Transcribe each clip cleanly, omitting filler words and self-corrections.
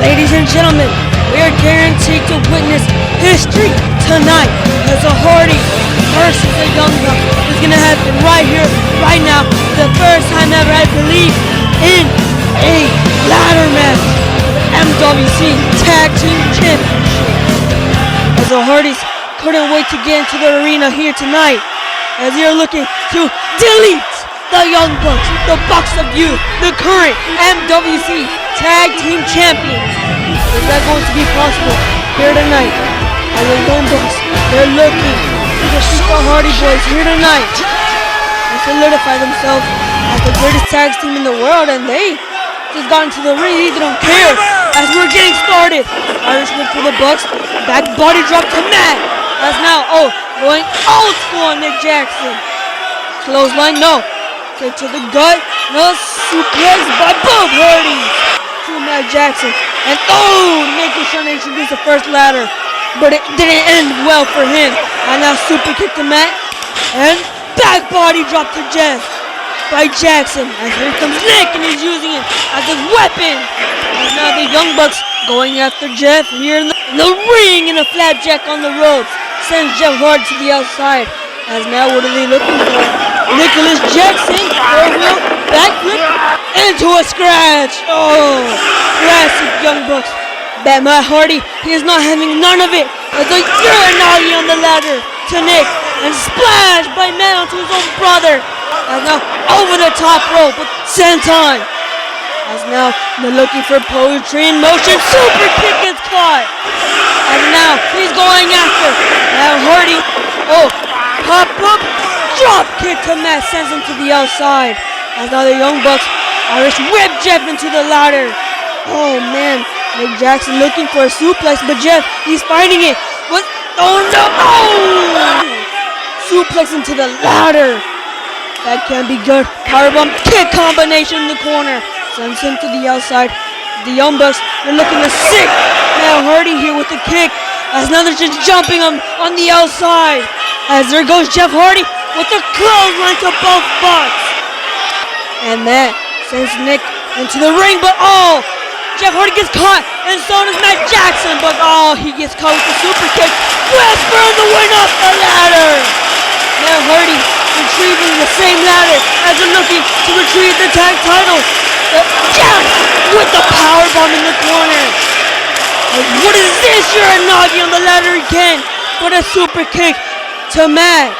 Ladies and gentlemen, we are guaranteed to witness history tonight as a Hardy versus a Young Buck is going to happen right here, right now, the first time ever, I believe, in a ladder match, MWC Tag Team Championship. As the Hardys couldn't wait to get into the arena here tonight, as they're looking to delete the Young Bucks, the Bucks of Youth, the current MWC Tag Team Champions. Is that going to be possible here tonight? As the Young Bucks, they're looking to defeat the Hardy Boyz here tonight and solidify themselves as the greatest tag team in the world, and they just got into the ring. They don't care. As we're getting started, Irish whip for the Bucks, back body drop to Matt. As now, going old school on Nick Jackson. Clothesline, no. Kick to the gut, no. Suplex by both Hardys to Matt Jackson. And Nick is trying to introduce the first ladder, but it didn't end well for him. And now super kick to Matt, and back body drop to Jeff by Jackson. And here comes Nick, and he's using it as a weapon. And now the Young Bucks going after Jeff here in the ring, and a flapjack on the ropes sends Jeff Hardy to the outside. As now, what are they looking for? Nicholas Jackson, four-wheel, backflip, into a scratch. Classic Young Bucks. But Matt Hardy, he is not having none of it. As a urinagi on the ladder to Nick, and splash by Matt onto his own brother. As now, over the top rope with senton. As now, they're looking for poetry in motion. Super kick gets caught. And now, he's going after Matt Hardy. Pop up, drop kick to Matt, sends him to the outside. As now the Young Bucks, Irish whip Jeff into the ladder. Oh man, Nick Jackson looking for a suplex, but Jeff, he's fighting it. What? Oh no! Suplex into the ladder. That can't be good. Powerbomb kick combination in the corner, sends him to the outside. The Young Bucks, they're looking to sick Matt Hardy here with the kick. As now they're just jumping him on the outside. As there goes Jeff Hardy with the clothesline to both Bucks. And that sends Nick into the ring, but Jeff Hardy gets caught, and so does Matt Jackson, but he gets caught with the super kick. Whisper the win off the ladder. Matt Hardy retrieving the same ladder as they're looking to retrieve the tag titles. Jeff with the powerbomb in the corner. What is this? Uranagi on the ladder again, but a super kick to Matt.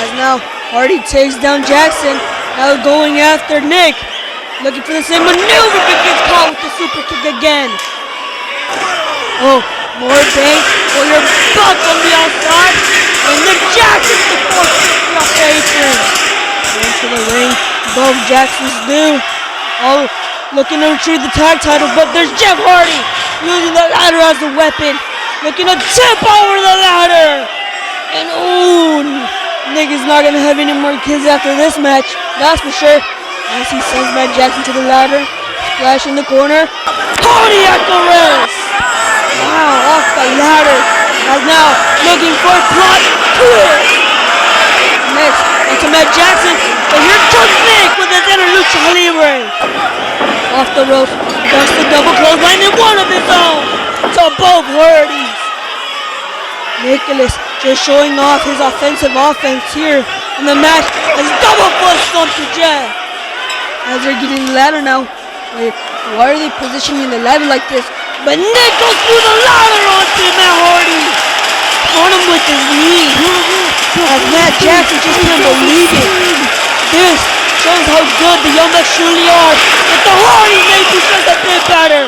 As now Hardy takes down Jackson, now going after Nick, looking for the same maneuver, but gets caught with the super kick again. More bang for your buck on the outside, and Nick Jackson with the 450 off the apron. Into the ring, both Jacksons do. Looking to retrieve the tag title, but there's Jeff Hardy using the ladder as a weapon, looking to tip over the ladder. And Nick is not going to have any more kids after this match, that's for sure. As he sends Matt Jackson to the ladder, splash in the corner. Cardiac arrest! Wow, off the ladder. As now looking for plot twist. Next, into Matt Jackson, but here comes Nick with his inner lucha libre. Off the rope, does the double clothesline in one of his own to both Hardys. Nicholas just showing off his offensive offense here in the match as double foot stomp to Jeff. As they're getting the ladder now. Wait, why are they positioning the ladder like this? But Nick goes through the ladder onto Matt Hardy. Caught him with his knee. As Matt Jackson just can't believe it. This shows how good the Young Bucks truly are. But the Hardys make it just a bit better.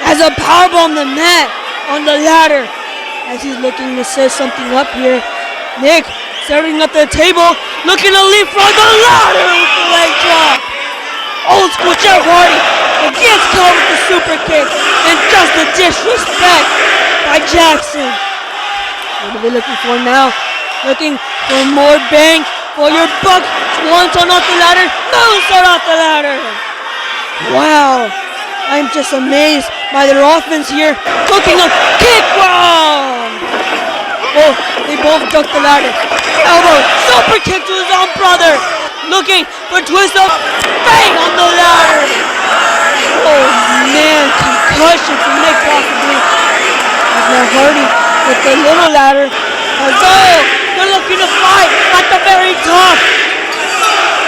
As a powerbomb to Matt on the ladder. As he's looking to set something up here. Nick setting up the table, looking to leapfrog the ladder with the leg drop. Old school Jeff Hardy gets caught with the super kick, and just the disrespect by Jackson. What are they looking for now? Looking for more bang for your buck. Swanton off the ladder, moonsault off the ladder. Wow, I'm just amazed by their offense here. Cooking a kick wrong. They both ducked the ladder. Elbow, super kick to his own brother. Looking for twist up, bang on the ladder. Oh man, concussion from single ladder. Let's go. They're looking to fight at the very top.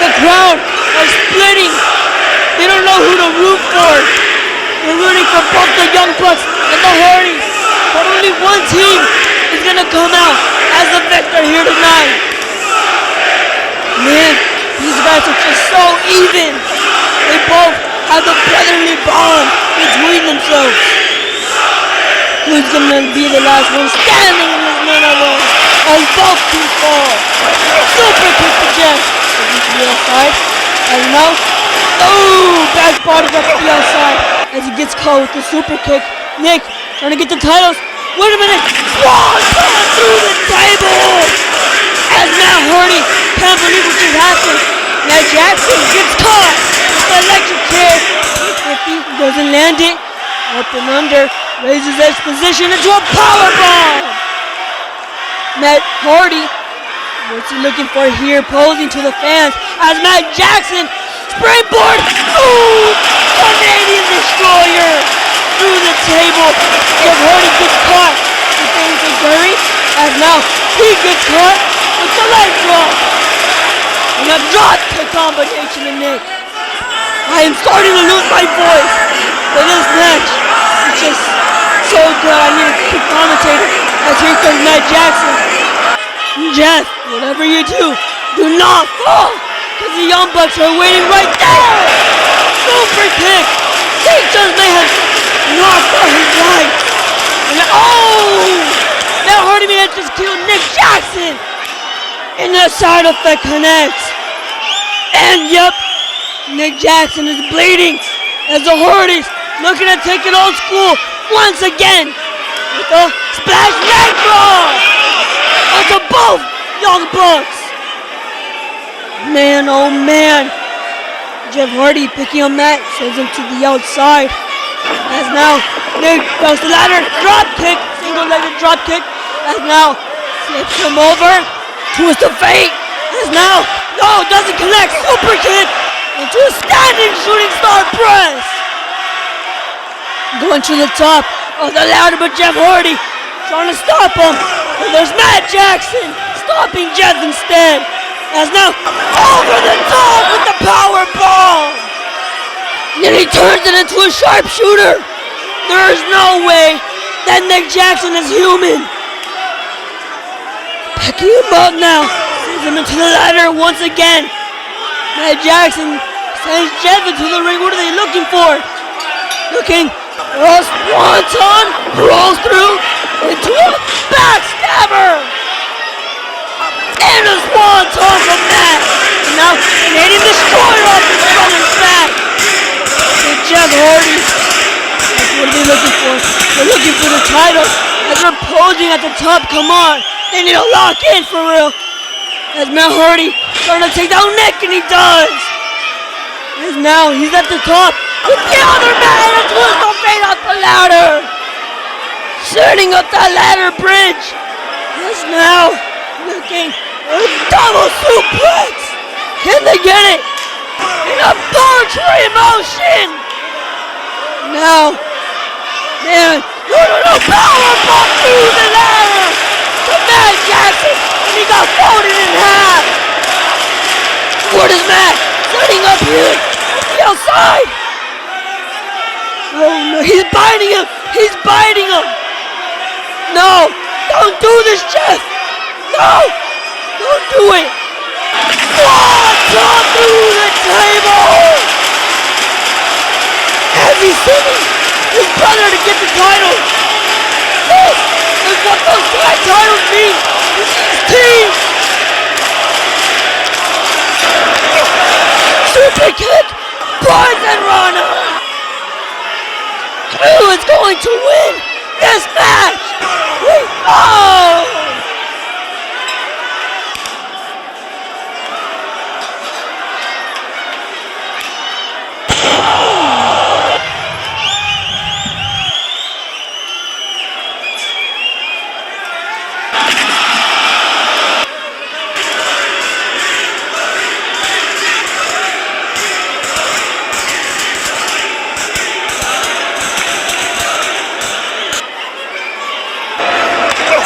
The crowd are splitting. They don't know who to root for. They're rooting for both the Young Bucks and the Hardys. But only one team is going to come out as the victor here tonight. Man, these guys are just so even. They both have the brotherly bond between themselves. Who's going to be the last one standing in this one-on-one? As both teams fall. Super kick to Jeff. To the outside. And now, back body up to the outside. As he gets caught with the super kick. Nick trying to get the titles. Wait a minute. Swanton through the table. As Matt Hardy can't believe what just happened. Matt Jackson gets caught with the electric chair. 50 doesn't land it. Up and under. Raises his position into a powerbomb. Matt Hardy. What's he looking for here? Posing to the fans. As Matt Jackson springboard. Canadian Destroyer through the table. Jeff Hardy gets caught with the Curry. As now he gets caught with the leg drop. And a drop kick combination in Nick. I am starting to lose my voice for this match. It's just so good. I need a quick commentator. As here comes Matt Jackson. Jeff, whatever you do not fall. Because the Young Bucks are waiting right there. Super kick. He just may have knocked out his life. And that Hardy may have just killed Nick Jackson. And the side effect connects. And yep, Nick Jackson is bleeding as the Hardys looking to take it old school once again with a splash leg drop onto both Young Bucks. Man, oh man. Jeff Hardy picking on Matt, sends him to the outside. As now Nick goes the ladder, drop kick, single-legged drop kick. As now flips him over, twist of fate. As now, doesn't connect, super kick into a standing shooting star press. Going to the top of the ladder, but Jeff Hardy trying to stop him. And there's Matt Jackson stopping Jeff instead. As now over the top with the power bomb. And then he turns it into a sharpshooter. There is no way that Nick Jackson is human. Picking him up now. Sends him into the ladder once again. Matt Jackson sends Jeff into the ring. What are they looking for? Looking for a swanton. Rolls through into a backstabber. And a swanton from Matt. And now Canadian Destroyer off his brother's back. And Jeff Hardy. That's what are they looking for? They're looking for the title. As they're posing at the top. Come on. They need to lock in for real. As Matt Hardy trying to take down Nick, and he does. As now he's at the top with the other man. A twist of fate off the ladder. Setting up that ladder bridge. As now looking for a double suplex. Can they get it? In a poetry motion. Now, man, power bomb through the ladder to Matt Jackson, and he got folded in half. What is Matt setting up here on the outside? Oh no, he's biting him. He's biting him. No, don't do this, Jeff. No, don't do it. Swanton through the table. As he's sending his brother to get the title. This is what those tag titles mean to these teams. Super kick, Boyz and Rana. Who is going to win this match? We know.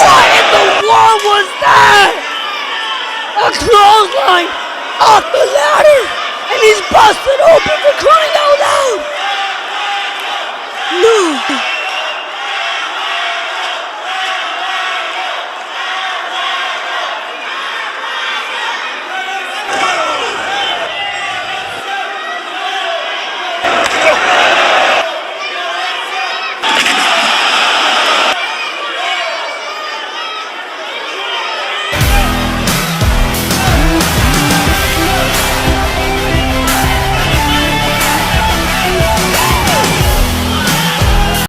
What What was that? A clothesline off the ladder, and he's busted open